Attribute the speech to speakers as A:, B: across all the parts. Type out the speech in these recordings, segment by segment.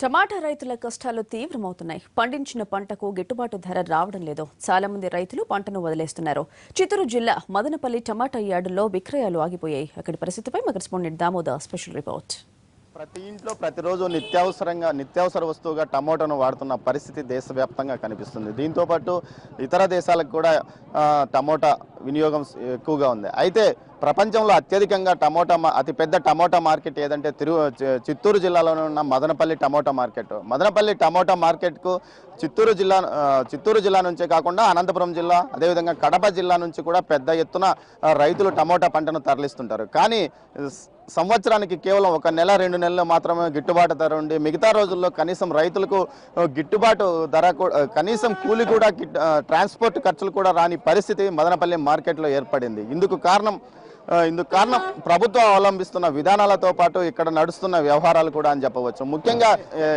A: టమాటా రైతుల కష్టాలు తీవ్రమవుతున్నాయి. పండించిన పంటకు గిట్టుబాటు ధర రావడం లేదు. చాలా మంది రైతులు పంటను వదిలేస్తున్నారు. చిత్తూరు జిల్లా మదనపల్లి టమాటా యార్డుల్లో విక్రయాలు ఆగిపోయాయి. అక్కడి పరిస్థితిపై మా కరెస్పాండెంట్ దామోదర్ స్పెషల్ రిపోర్ట్.
B: ప్రతి ఇంట్లో ప్రతిరోజు నిత్యావసర వస్తువుగా టమోటాను వాడుతున్న పరిస్థితి దేశవ్యాప్తంగా కనిపిస్తుంది. దీంతోపాటు ఇతర దేశాలకు కూడా టమోటా వినియోగం ఎక్కువగా ఉంది. అయితే ప్రపంచంలో అత్యధికంగా అతిపెద్ద టమోటా మార్కెట్ ఏదంటే చిత్తూరు జిల్లాలోనే ఉన్న Madanapalle tomato market. Madanapalle tomato మార్కెట్కు చిత్తూరు జిల్లా నుంచే కాకుండా అనంతపురం జిల్లా, అదేవిధంగా కడప జిల్లా నుంచి కూడా పెద్ద ఎత్తున రైతులు టమోటా పంటను తరలిస్తుంటారు. కానీ సంవత్సరానికి కేవలం 1 నెల 2 నెలలు మాత్రమే గిట్టుబాటు ధర ఉండి మిగతా రోజుల్లో కనీసం రైతులకు గిట్టుబాటు ధర కనీసం కూలి కూడా ట్రాన్స్పోర్ట్ ఖర్చులు కూడా రాని పరిస్థితి మదనపల్లి మార్కెట్లో ఏర్పడింది. ఇందుకు కారణం ప్రభుత్వం అవలంబిస్తున్న విధానాలతో పాటు ఇక్కడ నడుస్తున్న వ్యవహారాలు కూడా అని చెప్పవచ్చు. ముఖ్యంగా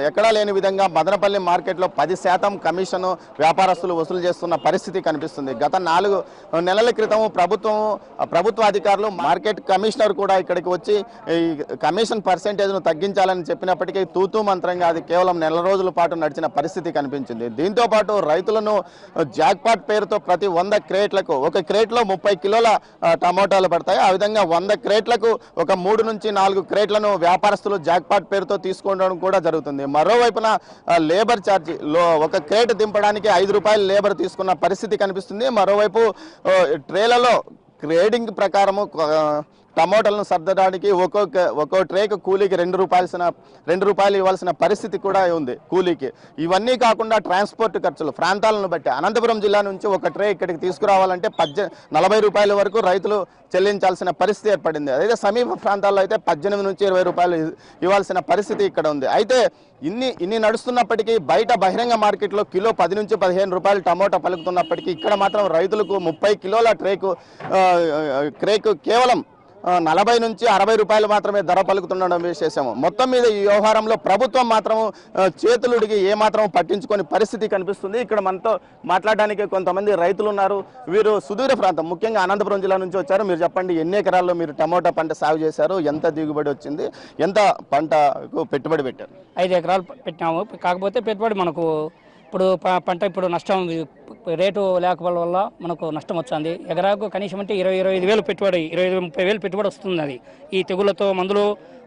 B: ఎక్కడా లేని విధంగా మదనపల్లి మార్కెట్లో 10% కమిషన్ వ్యాపారస్తులు వసూలు చేస్తున్న పరిస్థితి కనిపిస్తుంది. గత 4 నెలల క్రితం ప్రభుత్వ అధికారులు మార్కెట్ కమిషనర్ కూడా ఇక్కడికి వచ్చి ఈ కమిషన్ పర్సెంటేజ్ను తగ్గించాలని చెప్పినప్పటికీ తూతూ మంత్రంగా అది కేవలం 4 రోజుల పాటు నడిచిన పరిస్థితి కనిపించింది. దీంతో పాటు రైతులను జాక్పాట్ పేరుతో ప్రతి 100 క్రేట్లకు 1 క్రేట్లో 30 కిలోల టమోటాలు పడతాయి. ఆ విధంగా 100 క్రేట్లకు ఒక 3 నుంచి 4 క్రేట్లను వ్యాపారస్తులు జాక్పాట్ పేరుతో తీసుకోవడం కూడా జరుగుతుంది. మరోవైపున లేబర్ ఛార్జీ 1 క్రేట్ దింపడానికి 5 రూపాయలు లేబర్ తీసుకున్న పరిస్థితి కనిపిస్తుంది. మరోవైపు ట్రేలలో గ్రేడింగ్ ప్రకారము టమోటాలను సర్దడానికి ఒక్కో ట్రేకు కూలీకి 2 రూపాయలు ఇవ్వాల్సిన పరిస్థితి కూడా ఉంది కూలీకి. ఇవన్నీ కాకుండా ట్రాన్స్పోర్ట్ ఖర్చులు ప్రాంతాలను బట్టి అనంతపురం జిల్లా నుంచి ఒక ట్రే ఇక్కడికి తీసుకురావాలంటే 40 రూపాయల వరకు రైతులు చెల్లించాల్సిన పరిస్థితి ఏర్పడింది. అదే సమీప ప్రాంతాల్లో అయితే 18 నుంచి 20 రూపాయలు ఇవ్వాల్సిన పరిస్థితి ఇక్కడ ఉంది. అయితే ఇన్ని నడుస్తున్నప్పటికీ బయట బహిరంగ మార్కెట్లో కిలో 10 నుంచి 15 రూపాయలు టమోటా పలుకుతున్నప్పటికీ ఇక్కడ మాత్రం రైతులకు 30 కిలోల క్రేకు కేవలం 40 నుంచి 60 రూపాయలు మాత్రమే ధర పలుకుతుండడం విశేషము. మొత్తం మీద ఈ వ్యవహారంలో ప్రభుత్వం మాత్రము చేతులుడికి ఏమాత్రం పట్టించుకొని పరిస్థితి కనిపిస్తుంది. ఇక్కడ మనతో మాట్లాడడానికి కొంతమంది రైతులు ఉన్నారు. వీరు సుదూర ప్రాంతం, ముఖ్యంగా అనంతపురం జిల్లా నుంచి వచ్చారు. మీరు చెప్పండి, ఎన్ని ఎకరాల్లో మీరు టమోటా పంట సాగు చేశారు, ఎంత దిగుబడి వచ్చింది, ఎంత పంటకు పెట్టుబడి పెట్టారు?
C: 5 ఎకరాలు పెట్టినాము. కాకపోతే పెట్టుబడి మనకు పంట నష్టం, రేటు లేకపోవడం వల్ల మనకు నష్టం వచ్చింది. ఎకరాకు కనీసం అంటే 20-25 వేలు పెట్టుబడి, 20-30 వేలు పెట్టుబడి వస్తుంది. అది ఈ తెగుళ్లతో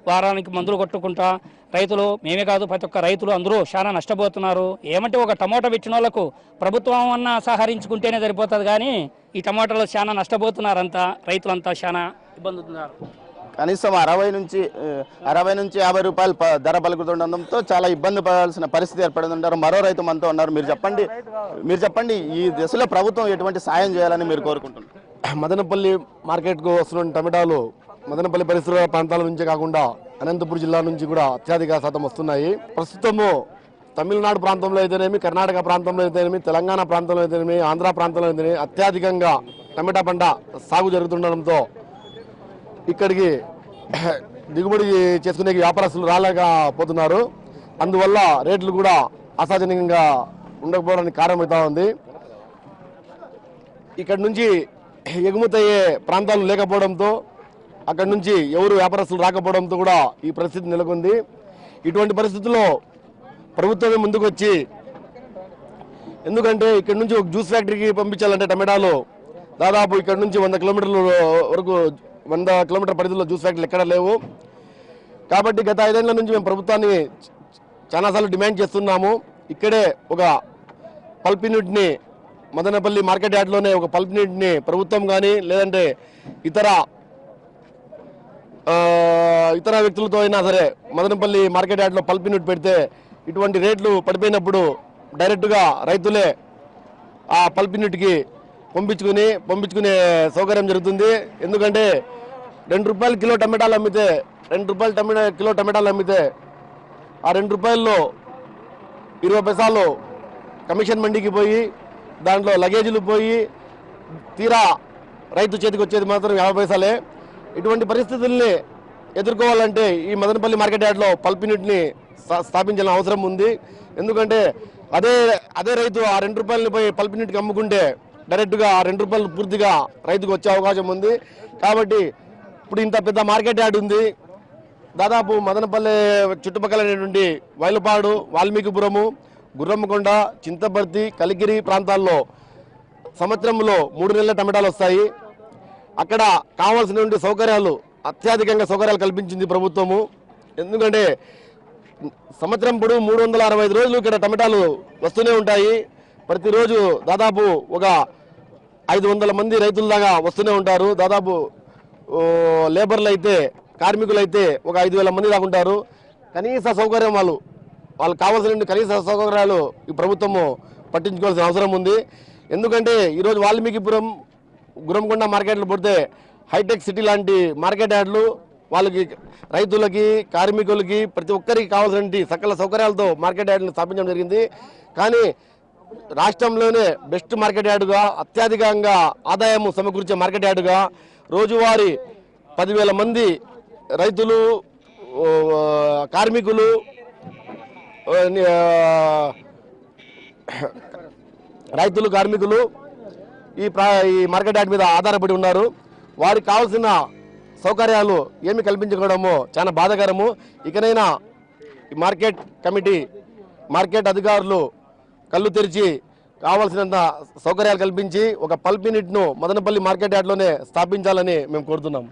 C: వారానికి మందులు కొట్టుకుంటా రైతులు, మేమే కాదు ప్రతి ఒక్క రైతులు అందరూ చాలా నష్టపోతున్నారు. ఏమంటే ఒక టమోటా పెట్టిన వాళ్ళకు ప్రభుత్వం అన్నా సహకరించుకుంటేనే సరిపోతుంది, కానీ ఈ టమోటాలో చాలా నష్టపోతున్నారు. రైతులంతా చాలా ఇబ్బంది అవుతున్నారు.
B: కనీసం 60 నుంచి 50 రూపాయలు ధర పలుకుతుండడంతో చాలా ఇబ్బంది పడాల్సిన పరిస్థితి ఏర్పడిందంటారు. మరో రైతు మనతో ఉన్నారు. మీరు చెప్పండి ఈ దశలో ప్రభుత్వం ఎటువంటి సాయం చేయాలని మీరు కోరుకుంటున్నారు?
D: మదనపల్లి మార్కెట్కు వస్తున్న టమాటాలు మదనపల్లి పరిసర ప్రాంతాల నుంచే కాకుండా అనంతపురం జిల్లా నుంచి కూడా అత్యధిక శాతం వస్తున్నాయి. ప్రస్తుతము తమిళనాడు ప్రాంతంలో అయితేనేమి, కర్ణాటక ప్రాంతంలో అయితేనేమి, తెలంగాణ ప్రాంతంలో అయితేనేమి, ఆంధ్ర ప్రాంతంలో అయితేనేమి అత్యధికంగా టమాటా పంట సాగు జరుగుతుండడంతో ఇక్కడికి దిగుబడి చేసుకునే వ్యాపారస్తులు రాలేకపోతున్నారు. అందువల్ల రేట్లు కూడా అసాధారణంగా ఉండకపోవడానికి కారణమవుతా ఉంది. ఇక్కడ నుంచి ఎగుమతి అయ్యే ప్రాంతాలు లేకపోవడంతో, అక్కడి నుంచి ఎవరు వ్యాపారస్తులు రాకపోవడంతో కూడా ఈ పరిస్థితి నెలకొంది. ఇటువంటి పరిస్థితుల్లో ప్రభుత్వమే ముందుకు వచ్చి, ఎందుకంటే ఇక్కడ నుంచి ఒక జ్యూస్ ఫ్యాక్టరీకి పంపించాలంటే టమాటాలు దాదాపు ఇక్కడ నుంచి 100 కిలోమీటర్ల వరకు 100 కిలోమీటర్ పరిధిలో జ్యూస్ ఫ్యాక్టరీలు ఎక్కడ లేవు. కాబట్టి గత 5 ఏళ్ల నుంచి మేము ప్రభుత్వాన్ని చాలాసార్లు డిమాండ్ చేస్తున్నాము. ఇక్కడే ఒక పల్ప్ యూనిట్ని, మదనపల్లి మార్కెట్ యార్డ్లోనే ఒక పల్ప్ యూనిట్ని ప్రభుత్వం కానీ లేదంటే ఇతర వ్యక్తులతో అయినా సరే మదనపల్లి మార్కెట్ యార్డ్లో పల్ప్ యూనిట్ పెడితే ఇటువంటి రేట్లు పడిపోయినప్పుడు డైరెక్ట్గా రైతులే ఆ పల్ప్ యూనిట్కి పంపించుకునే సౌకర్యం జరుగుతుంది. ఎందుకంటే 2 రూపాయలు కిలో టమాటాలు అమ్మితే, 2 రూపాయలు కిలో టమాటాలు అమ్మితే ఆ 2 రూపాయల్లో 20 పైసలు కమిషన్ మండికి పోయి దాంట్లో లగేజీలు పోయి తీరా రైతు చేతికి వచ్చేది మాత్రం 50 పైసలే. ఇటువంటి పరిస్థితుల్ని ఎదుర్కోవాలంటే ఈ మదనపల్లి మార్కెట్ యార్డ్లో పల్ప్ యూనిట్ని స్థాపించాల్సిన అవసరం ఉంది. ఎందుకంటే అదే రైతు ఆ 2 రూపాయలని పోయి పల్ప్ యూనిట్కి అమ్ముకుంటే డైరెక్ట్గా 2 రూపాయలు పూర్తిగా రైతుకు వచ్చే అవకాశం ఉంది. కాబట్టి ఇప్పుడు ఇంత పెద్ద మార్కెట్ యార్డ్ ఉంది, దాదాపు మదనపల్లె చుట్టుపక్కల వైలపాడు, వాల్మీకిపురము, గుర్రమ్మకొండ, చింతపర్తి, కలిగిరి ప్రాంతాల్లో సంవత్సరంలో 3 నెలల టమాటాలు వస్తాయి. అక్కడ కావాల్సినటువంటి సౌకర్యాలు, అత్యధికంగా సౌకర్యాలు కల్పించింది ప్రభుత్వము. ఎందుకంటే సంవత్సరం పొడవు 365 రోజులు ఇక్కడ టమాటాలు వస్తూనే ఉంటాయి. ప్రతిరోజు దాదాపు ఒక 500 మంది రైతుల దాకా వస్తూనే ఉంటారు. దాదాపు లేబర్లు అయితే, కార్మికులు అయితే ఒక 5,000 మంది దాకా ఉంటారు. కనీస సౌకర్యం వాళ్ళకి కావాల్సిన కనీస సౌకర్యాలు ఈ ప్రభుత్వము పట్టించుకోవాల్సిన అవసరం ఉంది. ఎందుకంటే ఈరోజు వాల్మీకిపురం, గుర్రంకొండ మార్కెట్లు పడితే హైటెక్ సిటీ లాంటి మార్కెట్ యార్డులు వాళ్ళకి, రైతులకి, కార్మికులకి, ప్రతి ఒక్కరికి కావాల్సిన సకల సౌకర్యాలతో మార్కెట్ యార్డులను స్థాపించడం జరిగింది. కానీ రాష్ట్రంలోనే బెస్ట్ మార్కెట్ యార్డుగా, అత్యధికంగా ఆదాయం సమకూర్చే మార్కెట్ యార్డుగా రోజువారీ 10,000 మంది రైతులు, కార్మికులు, కార్మికులు ఈ మార్కెట్ యార్డ్ మీద ఆధారపడి ఉన్నారు. వారికి కావాల్సిన సౌకర్యాలు ఏమి కల్పించకపోవడమో చాలా బాధాకరము. ఇకనైనా ఈ మార్కెట్ కమిటీ, మార్కెట్ అధికారులు కళ్ళు తెరిచి కావాల్సినంత సౌకర్యాలు కల్పించి ఒక పల్ప్ యూనిట్ను మదనపల్లి మార్కెట్ యార్డ్లోనే స్థాపించాలని మేము కోరుతున్నాం.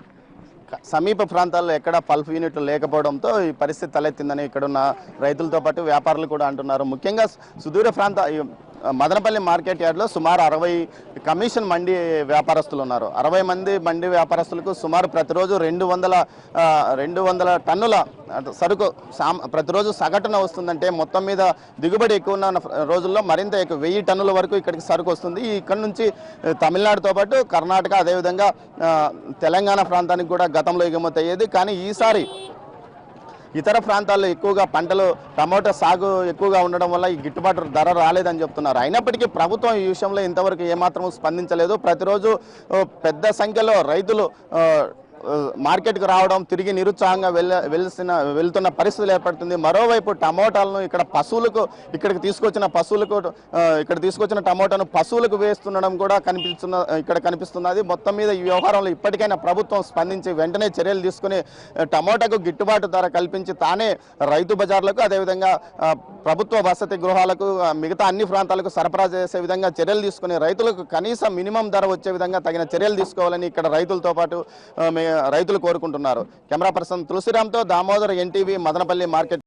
B: సమీప ప్రాంతాల్లో ఎక్కడ పల్ప్ యూనిట్లు లేకపోవడంతో ఈ పరిస్థితి తలెత్తిందని ఇక్కడున్న రైతులతో పాటు వ్యాపారులు కూడా అంటున్నారు. ముఖ్యంగా సుదూర మదనపల్లి మార్కెట్ యార్డ్లో సుమారు 60 కమిషన్ మండి వ్యాపారస్తులు ఉన్నారు. 60 మంది మండి వ్యాపారస్తులకు సుమారు ప్రతిరోజు 200 టన్నుల సరుకు ప్రతిరోజు సగటున వస్తుందంటే మొత్తం మీద దిగుబడి ఎక్కువ ఉన్న రోజుల్లో మరింత ఎక్కువ 1000 టన్నుల వరకు ఇక్కడికి సరుకు వస్తుంది. ఇక్కడ నుంచి తమిళనాడుతో పాటు కర్ణాటక, అదేవిధంగా తెలంగాణ ప్రాంతానికి కూడా గతంలో ఎగుమతి అయ్యేది. కానీ ఈసారి ఇతర ప్రాంతాల్లో ఎక్కువగా పంటలు, టమోటా సాగు ఎక్కువగా ఉండడం వల్ల ఈ గిట్టుబాటు ధర రాలేదని చెప్తున్నారు. అయినప్పటికీ ప్రభుత్వం ఈ విషయంలో ఇంతవరకు ఏమాత్రం స్పందించలేదు. ప్రతిరోజు పెద్ద సంఖ్యలో రైతులు మార్కెట్కు రావడం, తిరిగి నిరుత్సాహంగా వెళ్తున్న పరిస్థితులు ఏర్పడుతుంది. మరోవైపు టమోటాలను ఇక్కడికి తీసుకొచ్చిన టమోటాను పశువులకు వేస్తుండడం కూడా కనిపిస్తున్నది. మొత్తం మీద ఈ వ్యవహారంలో ఇప్పటికైనా ప్రభుత్వం స్పందించి వెంటనే చర్యలు తీసుకుని టమోటాకు గిట్టుబాటు ధర కల్పించి తానే రైతు బజార్లకు, అదేవిధంగా ప్రభుత్వ వసతి గృహాలకు, మిగతా అన్ని ప్రాంతాలకు సరఫరా చేసే విధంగా చర్యలు తీసుకుని రైతులకు కనీస మినిమం ధర వచ్చే విధంగా తగిన చర్యలు తీసుకోవాలని ఇక్కడ రైతులతో పాటు రైతులు కోరుకుంటున్నారు. కెమెరా పర్సన్ తులసిరామ్తో దామోదర్, NTV, మదనపల్లి మార్కెట్.